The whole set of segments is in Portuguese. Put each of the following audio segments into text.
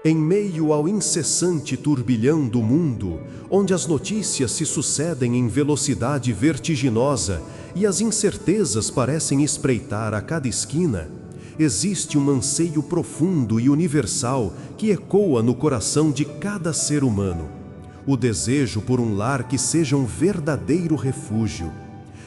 Em meio ao incessante turbilhão do mundo, onde as notícias se sucedem em velocidade vertiginosa e as incertezas parecem espreitar a cada esquina, existe um anseio profundo e universal que ecoa no coração de cada ser humano: o desejo por um lar que seja um verdadeiro refúgio.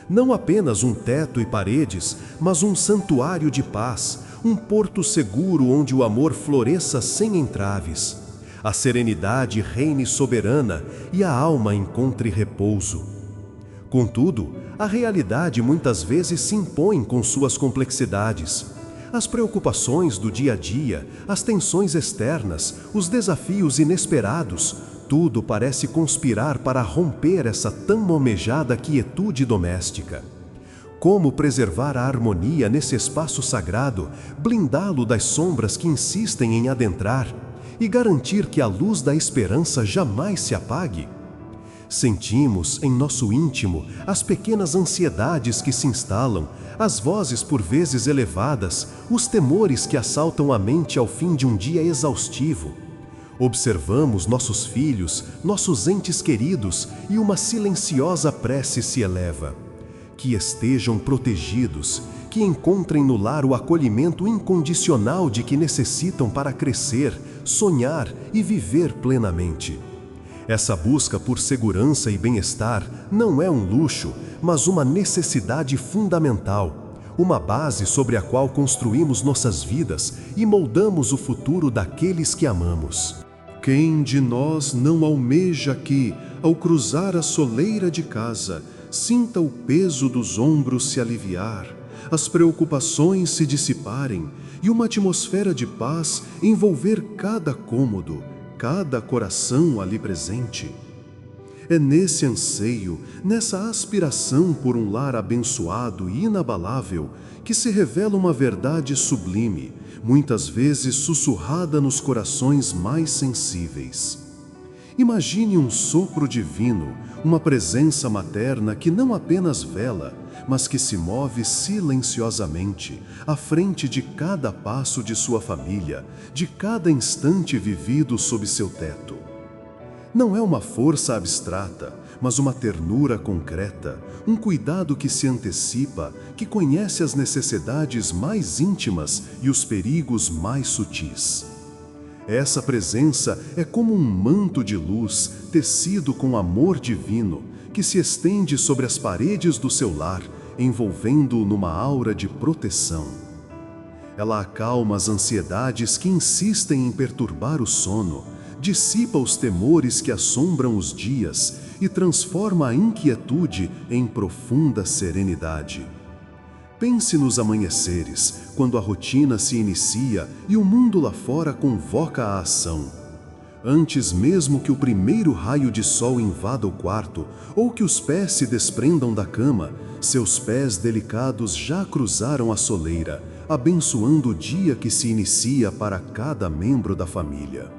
Não apenas um teto e paredes, mas um santuário de paz, um porto seguro onde o amor floresça sem entraves, a serenidade reine soberana e a alma encontre repouso. Contudo, a realidade muitas vezes se impõe com suas complexidades. As preocupações do dia a dia, as tensões externas, os desafios inesperados, tudo parece conspirar para romper essa tão almejada quietude doméstica. Como preservar a harmonia nesse espaço sagrado, blindá-lo das sombras que insistem em adentrar e garantir que a luz da esperança jamais se apague? Sentimos em nosso íntimo as pequenas ansiedades que se instalam, as vozes por vezes elevadas, os temores que assaltam a mente ao fim de um dia exaustivo. Observamos nossos filhos, nossos entes queridos, e uma silenciosa prece se eleva: que estejam protegidos, que encontrem no lar o acolhimento incondicional de que necessitam para crescer, sonhar e viver plenamente. Essa busca por segurança e bem-estar não é um luxo, mas uma necessidade fundamental, uma base sobre a qual construímos nossas vidas e moldamos o futuro daqueles que amamos. Quem de nós não almeja que, ao cruzar a soleira de casa, sinta o peso dos ombros se aliviar, as preocupações se dissiparem e uma atmosfera de paz envolver cada cômodo, cada coração ali presente? É nesse anseio, nessa aspiração por um lar abençoado e inabalável, que se revela uma verdade sublime, muitas vezes sussurrada nos corações mais sensíveis. Imagine um sopro divino, uma presença materna que não apenas vela, mas que se move silenciosamente à frente de cada passo de sua família, de cada instante vivido sob seu teto. Não é uma força abstrata, mas uma ternura concreta, um cuidado que se antecipa, que conhece as necessidades mais íntimas e os perigos mais sutis. Essa presença é como um manto de luz tecido com amor divino, que se estende sobre as paredes do seu lar, envolvendo-o numa aura de proteção. Ela acalma as ansiedades que insistem em perturbar o sono, dissipa os temores que assombram os dias e transforma a inquietude em profunda serenidade. Pense nos amanheceres, quando a rotina se inicia e o mundo lá fora convoca a ação. Antes mesmo que o primeiro raio de sol invada o quarto ou que os pés se desprendam da cama, seus pés delicados já cruzaram a soleira, abençoando o dia que se inicia para cada membro da família.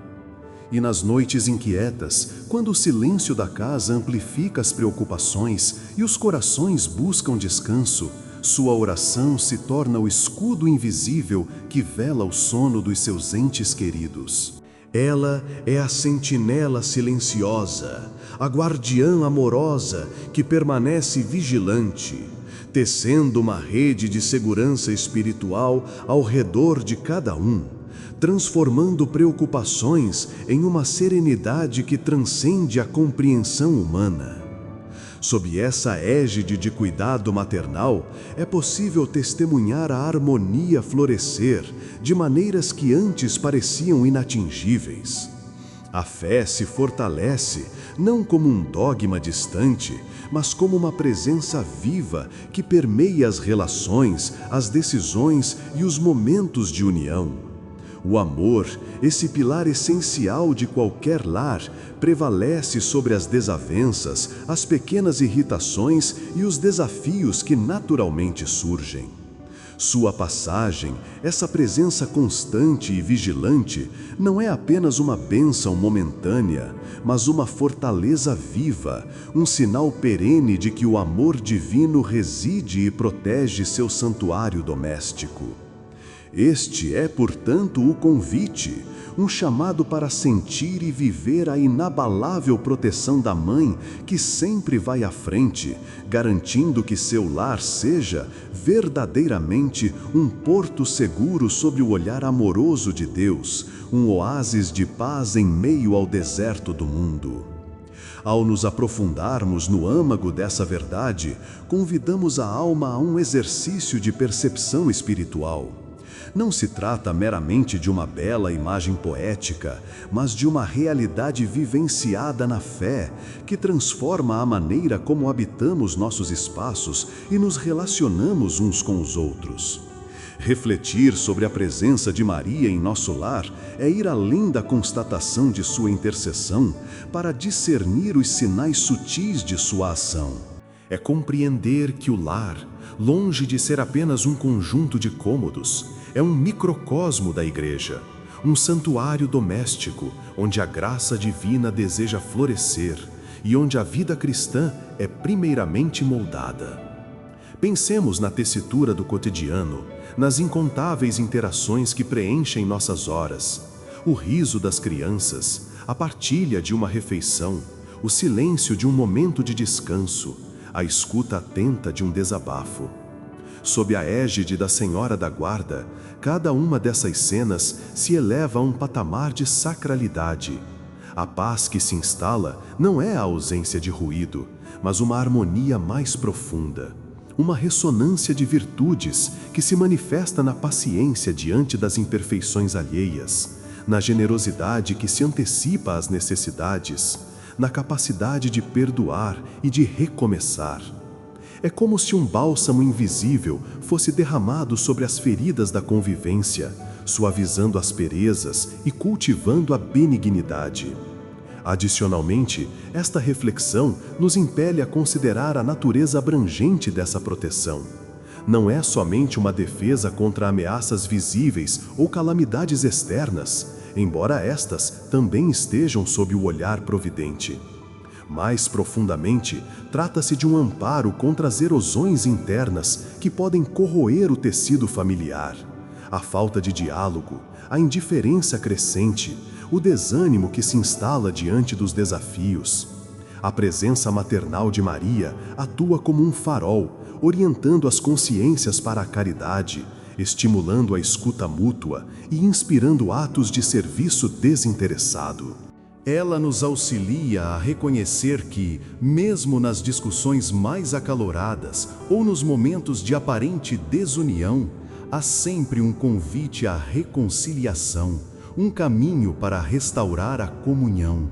E nas noites inquietas, quando o silêncio da casa amplifica as preocupações e os corações buscam descanso, sua oração se torna o escudo invisível que vela o sono dos seus entes queridos. Ela é a sentinela silenciosa, a guardiã amorosa que permanece vigilante, tecendo uma rede de segurança espiritual ao redor de cada um, transformando preocupações em uma serenidade que transcende a compreensão humana. Sob essa égide de cuidado maternal, é possível testemunhar a harmonia florescer de maneiras que antes pareciam inatingíveis. A fé se fortalece não como um dogma distante, mas como uma presença viva que permeia as relações, as decisões e os momentos de união. O amor, esse pilar essencial de qualquer lar, prevalece sobre as desavenças, as pequenas irritações e os desafios que naturalmente surgem. Sua passagem, essa presença constante e vigilante, não é apenas uma bênção momentânea, mas uma fortaleza viva, um sinal perene de que o amor divino reside e protege seu santuário doméstico. Este é, portanto, o convite, um chamado para sentir e viver a inabalável proteção da mãe que sempre vai à frente, garantindo que seu lar seja verdadeiramente um porto seguro sob o olhar amoroso de Deus, um oásis de paz em meio ao deserto do mundo. Ao nos aprofundarmos no âmago dessa verdade, convidamos a alma a um exercício de percepção espiritual. Não se trata meramente de uma bela imagem poética, mas de uma realidade vivenciada na fé, que transforma a maneira como habitamos nossos espaços e nos relacionamos uns com os outros. Refletir sobre a presença de Maria em nosso lar é ir além da constatação de sua intercessão para discernir os sinais sutis de sua ação. É compreender que o lar, longe de ser apenas um conjunto de cômodos, é um microcosmo da Igreja, um santuário doméstico onde a graça divina deseja florescer e onde a vida cristã é primeiramente moldada. Pensemos na tessitura do cotidiano, nas incontáveis interações que preenchem nossas horas, o riso das crianças, a partilha de uma refeição, o silêncio de um momento de descanso, a escuta atenta de um desabafo. Sob a égide da Senhora da Guarda, cada uma dessas cenas se eleva a um patamar de sacralidade. A paz que se instala não é a ausência de ruído, mas uma harmonia mais profunda. Uma ressonância de virtudes que se manifesta na paciência diante das imperfeições alheias, na generosidade que se antecipa às necessidades, na capacidade de perdoar e de recomeçar. É como se um bálsamo invisível fosse derramado sobre as feridas da convivência, suavizando asperezas e cultivando a benignidade. Adicionalmente, esta reflexão nos impele a considerar a natureza abrangente dessa proteção. Não é somente uma defesa contra ameaças visíveis ou calamidades externas, embora estas também estejam sob o olhar providente. Mais profundamente, trata-se de um amparo contra as erosões internas que podem corroer o tecido familiar. A falta de diálogo, a indiferença crescente, o desânimo que se instala diante dos desafios. A presença maternal de Maria atua como um farol, orientando as consciências para a caridade, estimulando a escuta mútua e inspirando atos de serviço desinteressado. Ela nos auxilia a reconhecer que, mesmo nas discussões mais acaloradas ou nos momentos de aparente desunião, há sempre um convite à reconciliação, um caminho para restaurar a comunhão.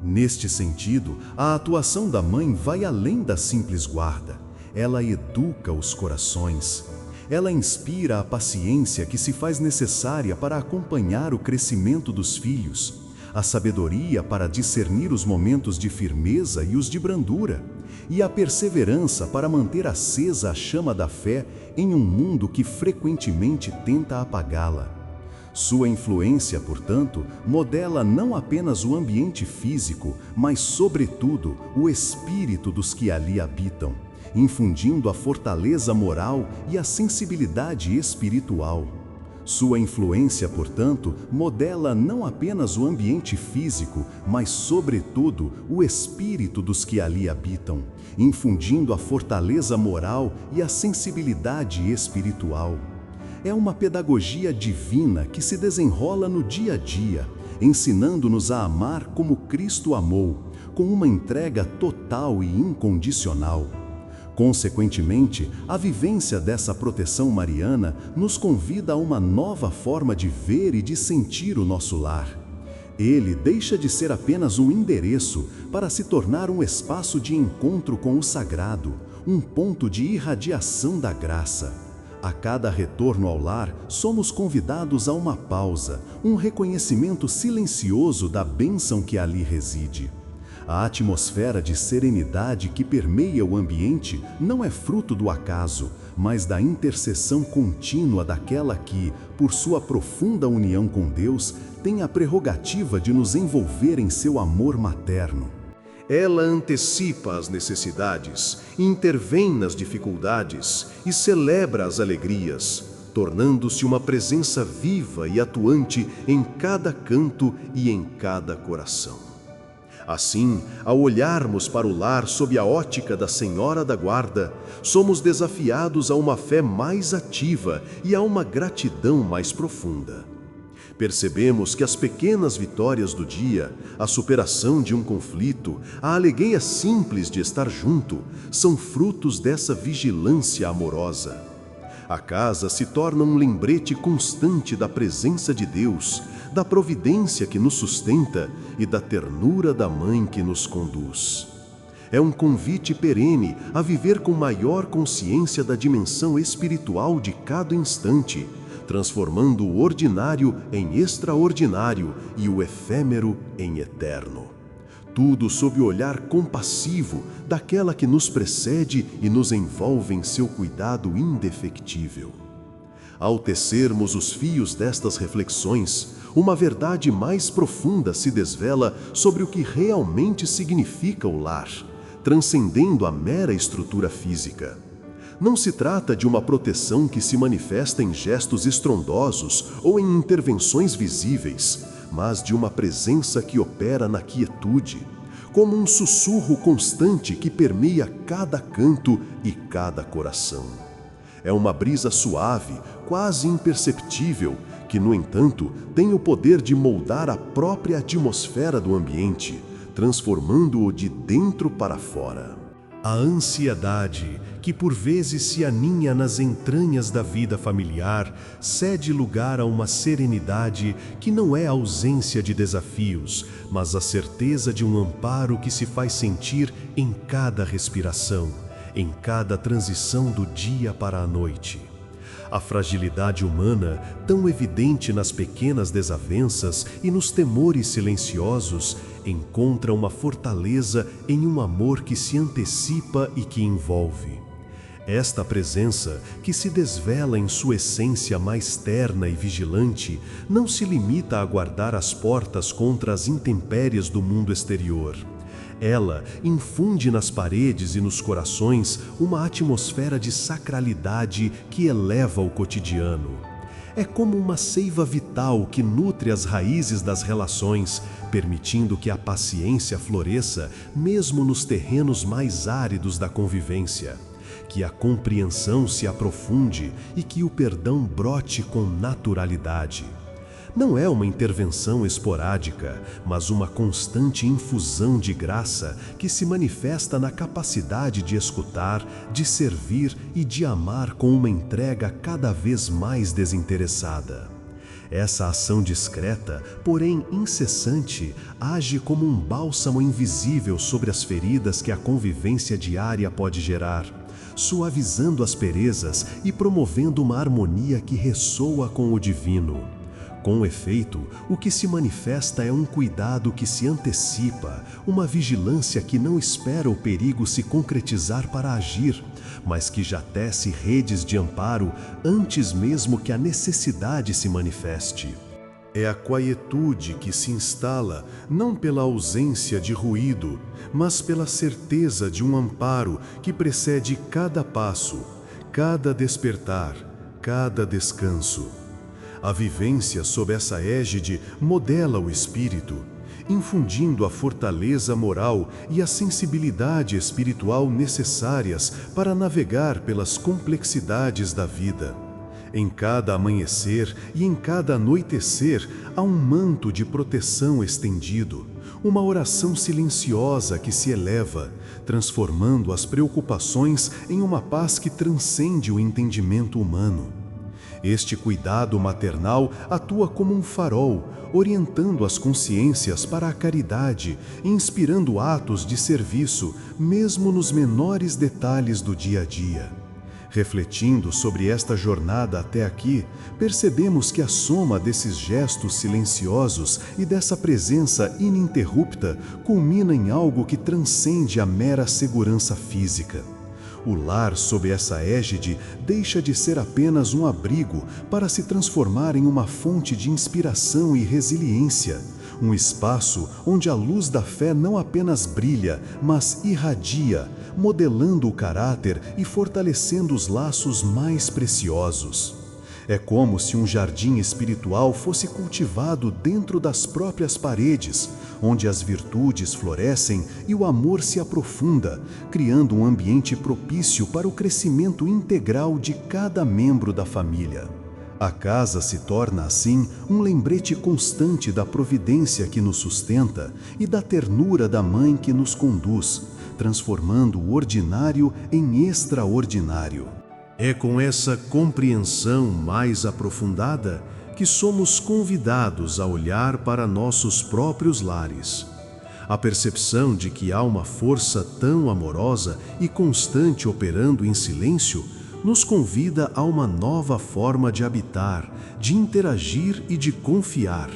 Neste sentido, a atuação da mãe vai além da simples guarda. Ela educa os corações. Ela inspira a paciência que se faz necessária para acompanhar o crescimento dos filhos, a sabedoria para discernir os momentos de firmeza e os de brandura, e a perseverança para manter acesa a chama da fé em um mundo que frequentemente tenta apagá-la. Sua influência, portanto, modela não apenas o ambiente físico, mas, sobretudo, o espírito dos que ali habitam, infundindo a fortaleza moral e a sensibilidade espiritual. Sua influência, portanto, modela não apenas o ambiente físico, mas, sobretudo, o espírito dos que ali habitam, infundindo a fortaleza moral e a sensibilidade espiritual. É uma pedagogia divina que se desenrola no dia a dia, ensinando-nos a amar como Cristo amou, com uma entrega total e incondicional. Consequentemente, a vivência dessa proteção mariana nos convida a uma nova forma de ver e de sentir o nosso lar. Ele deixa de ser apenas um endereço para se tornar um espaço de encontro com o sagrado, um ponto de irradiação da graça. A cada retorno ao lar, somos convidados a uma pausa, um reconhecimento silencioso da bênção que ali reside. A atmosfera de serenidade que permeia o ambiente não é fruto do acaso, mas da intercessão contínua daquela que, por sua profunda união com Deus, tem a prerrogativa de nos envolver em seu amor materno. Ela antecipa as necessidades, intervém nas dificuldades e celebra as alegrias. tornando-se uma presença viva e atuante em cada canto e em cada coração. Assim, ao olharmos para o lar sob a ótica da Senhora da Guarda, somos desafiados a uma fé mais ativa e a uma gratidão mais profunda. Percebemos que as pequenas vitórias do dia, a superação de um conflito, a alegria simples de estar junto, são frutos dessa vigilância amorosa. A casa se torna um lembrete constante da presença de Deus, da providência que nos sustenta e da ternura da Mãe que nos conduz. É um convite perene a viver com maior consciência da dimensão espiritual de cada instante, transformando o ordinário em extraordinário e o efêmero em eterno. Tudo sob o olhar compassivo daquela que nos precede e nos envolve em seu cuidado indefectível. Ao tecermos os fios destas reflexões, uma verdade mais profunda se desvela sobre o que realmente significa o lar, transcendendo a mera estrutura física. Não se trata de uma proteção que se manifesta em gestos estrondosos ou em intervenções visíveis, mas de uma presença que opera na quietude, como um sussurro constante que permeia cada canto e cada coração. É uma brisa suave, quase imperceptível, que, no entanto, tem o poder de moldar a própria atmosfera do ambiente, transformando-o de dentro para fora. A ansiedade, que por vezes se aninha nas entranhas da vida familiar, cede lugar a uma serenidade que não é a ausência de desafios, mas a certeza de um amparo que se faz sentir em cada respiração, em cada transição do dia para a noite. A fragilidade humana, tão evidente nas pequenas desavenças e nos temores silenciosos, encontra uma fortaleza em um amor que se antecipa e que envolve. Esta presença, que se desvela em sua essência mais terna e vigilante, não se limita a guardar as portas contra as intempéries do mundo exterior. Ela infunde nas paredes e nos corações uma atmosfera de sacralidade que eleva o cotidiano. É como uma seiva vital que nutre as raízes das relações, permitindo que a paciência floresça mesmo nos terrenos mais áridos da convivência, que a compreensão se aprofunde e que o perdão brote com naturalidade. Não é uma intervenção esporádica, mas uma constante infusão de graça que se manifesta na capacidade de escutar, de servir e de amar com uma entrega cada vez mais desinteressada. Essa ação discreta, porém incessante, age como um bálsamo invisível sobre as feridas que a convivência diária pode gerar, suavizando asperezas e promovendo uma harmonia que ressoa com o divino. Com efeito, o que se manifesta é um cuidado que se antecipa, uma vigilância que não espera o perigo se concretizar para agir, mas que já tece redes de amparo antes mesmo que a necessidade se manifeste. É a quietude que se instala não pela ausência de ruído, mas pela certeza de um amparo que precede cada passo, cada despertar, cada descanso. A vivência sob essa égide modela o espírito, infundindo a fortaleza moral e a sensibilidade espiritual necessárias para navegar pelas complexidades da vida. Em cada amanhecer e em cada anoitecer há um manto de proteção estendido, uma oração silenciosa que se eleva, transformando as preocupações em uma paz que transcende o entendimento humano. Este cuidado maternal atua como um farol, orientando as consciências para a caridade e inspirando atos de serviço, mesmo nos menores detalhes do dia a dia. Refletindo sobre esta jornada até aqui, percebemos que a soma desses gestos silenciosos e dessa presença ininterrupta culmina em algo que transcende a mera segurança física. O lar sob essa égide deixa de ser apenas um abrigo para se transformar em uma fonte de inspiração e resiliência, um espaço onde a luz da fé não apenas brilha, mas irradia, modelando o caráter e fortalecendo os laços mais preciosos. É como se um jardim espiritual fosse cultivado dentro das próprias paredes, onde as virtudes florescem e o amor se aprofunda, criando um ambiente propício para o crescimento integral de cada membro da família. A casa se torna, assim, um lembrete constante da providência que nos sustenta e da ternura da mãe que nos conduz, transformando o ordinário em extraordinário. É com essa compreensão mais aprofundada que somos convidados a olhar para nossos próprios lares. A percepção de que há uma força tão amorosa e constante operando em silêncio nos convida a uma nova forma de habitar, de interagir e de confiar.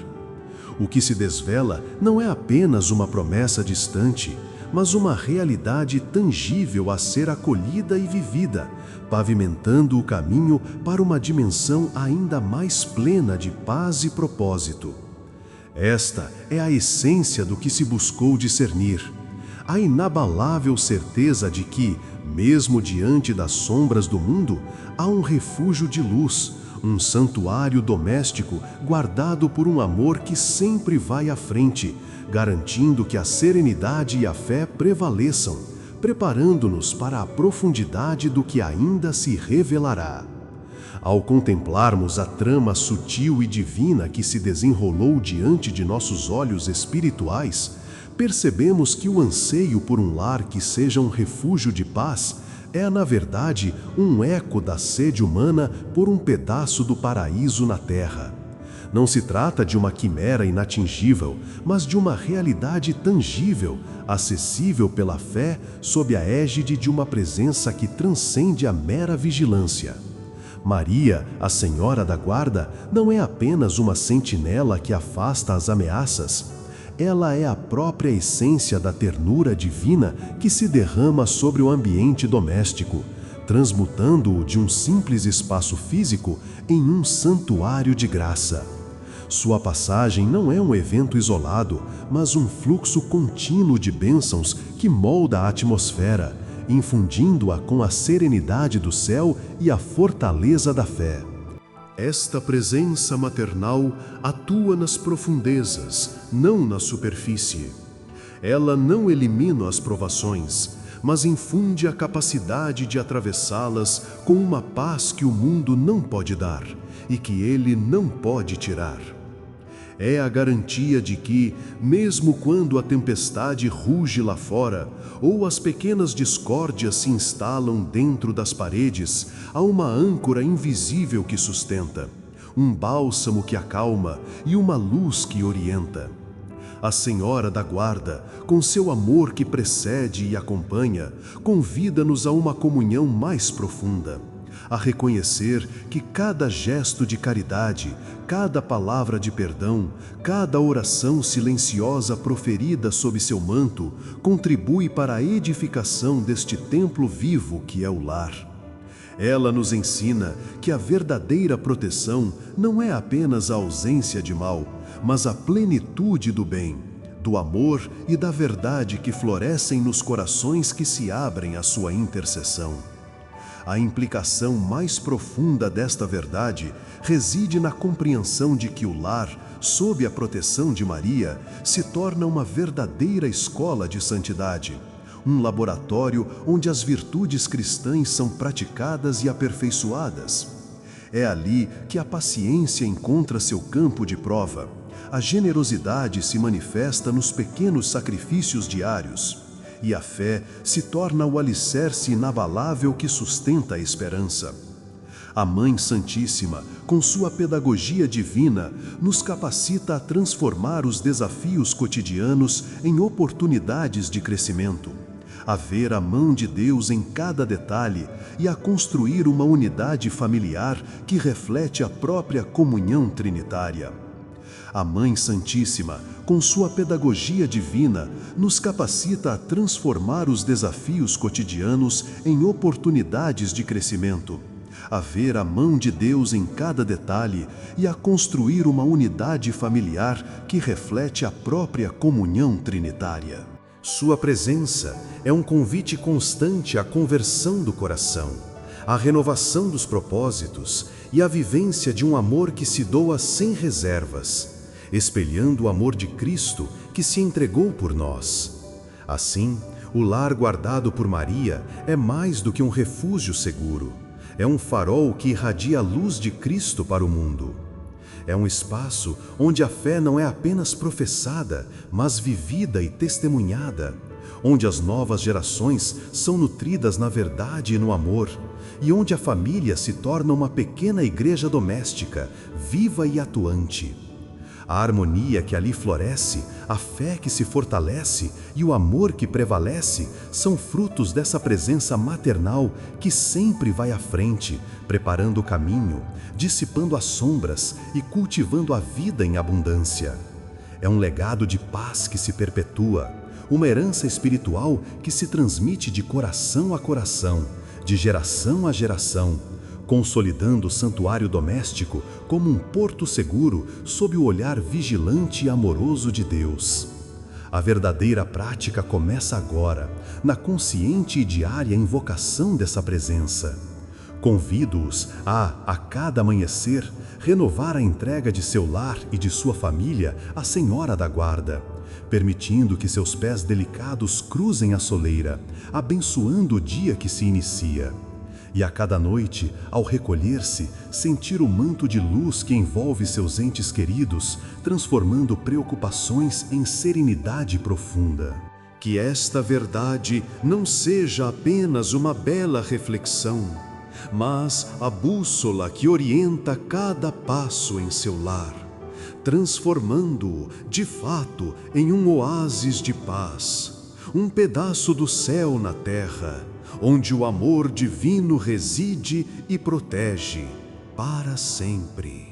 O que se desvela não é apenas uma promessa distante, mas uma realidade tangível a ser acolhida e vivida, pavimentando o caminho para uma dimensão ainda mais plena de paz e propósito. Esta é a essência do que se buscou discernir. A inabalável certeza de que, mesmo diante das sombras do mundo, há um refúgio de luz, um santuário doméstico guardado por um amor que sempre vai à frente, garantindo que a serenidade e a fé prevaleçam, preparando-nos para a profundidade do que ainda se revelará. Ao contemplarmos a trama sutil e divina que se desenrolou diante de nossos olhos espirituais, percebemos que o anseio por um lar que seja um refúgio de paz é, na verdade, um eco da sede humana por um pedaço do paraíso na terra. Não se trata de uma quimera inatingível, mas de uma realidade tangível, acessível pela fé, sob a égide de uma presença que transcende a mera vigilância. Maria, a Senhora da Guarda, não é apenas uma sentinela que afasta as ameaças. Ela é a própria essência da ternura divina que se derrama sobre o ambiente doméstico, transmutando-o de um simples espaço físico em um santuário de graça. Sua passagem não é um evento isolado, mas um fluxo contínuo de bênçãos que molda a atmosfera, infundindo-a com a serenidade do céu e a fortaleza da fé. Esta presença maternal atua nas profundezas, não na superfície. Ela não elimina as provações, mas infunde a capacidade de atravessá-las com uma paz que o mundo não pode dar e que ele não pode tirar. É a garantia de que, mesmo quando a tempestade ruge lá fora, ou as pequenas discórdias se instalam dentro das paredes, há uma âncora invisível que sustenta, um bálsamo que acalma e uma luz que orienta. A Senhora da Guarda, com seu amor que precede e acompanha, convida-nos a uma comunhão mais profunda, a reconhecer que cada gesto de caridade, cada palavra de perdão, cada oração silenciosa proferida sob seu manto, contribui para a edificação deste templo vivo que é o lar. Ela nos ensina que a verdadeira proteção não é apenas a ausência de mal, mas a plenitude do bem, do amor e da verdade que florescem nos corações que se abrem à sua intercessão. A implicação mais profunda desta verdade reside na compreensão de que o lar, sob a proteção de Maria, se torna uma verdadeira escola de santidade, um laboratório onde as virtudes cristãs são praticadas e aperfeiçoadas. É ali que a paciência encontra seu campo de prova, a generosidade se manifesta nos pequenos sacrifícios diários, e a fé se torna o alicerce inabalável que sustenta a esperança. A Mãe Santíssima, com sua pedagogia divina, nos capacita a transformar os desafios cotidianos em oportunidades de crescimento, a ver a mão de Deus em cada detalhe e a construir uma unidade familiar que reflete a própria comunhão trinitária. A Mãe Santíssima, com sua pedagogia divina, nos capacita a transformar os desafios cotidianos em oportunidades de crescimento, a ver a mão de Deus em cada detalhe e a construir uma unidade familiar que reflete a própria comunhão trinitária. Sua presença é um convite constante à conversão do coração, a renovação dos propósitos e a vivência de um amor que se doa sem reservas, espelhando o amor de Cristo que se entregou por nós. Assim, o lar guardado por Maria é mais do que um refúgio seguro. É um farol que irradia a luz de Cristo para o mundo. É um espaço onde a fé não é apenas professada, mas vivida e testemunhada, onde as novas gerações são nutridas na verdade e no amor, e onde a família se torna uma pequena igreja doméstica, viva e atuante. A harmonia que ali floresce, a fé que se fortalece e o amor que prevalece são frutos dessa presença maternal que sempre vai à frente, preparando o caminho, dissipando as sombras e cultivando a vida em abundância. É um legado de paz que se perpetua, uma herança espiritual que se transmite de coração a coração, de geração a geração, consolidando o santuário doméstico como um porto seguro sob o olhar vigilante e amoroso de Deus. A verdadeira prática começa agora, na consciente e diária invocação dessa presença. Convido-os a cada amanhecer, renovar a entrega de seu lar e de sua família à Senhora da Guarda, permitindo que seus pés delicados cruzem a soleira, abençoando o dia que se inicia. E a cada noite, ao recolher-se, sentir o manto de luz que envolve seus entes queridos, transformando preocupações em serenidade profunda. Que esta verdade não seja apenas uma bela reflexão, mas a bússola que orienta cada passo em seu lar, transformando-o, de fato, em um oásis de paz, um pedaço do céu na terra, onde o amor divino reside e protege para sempre.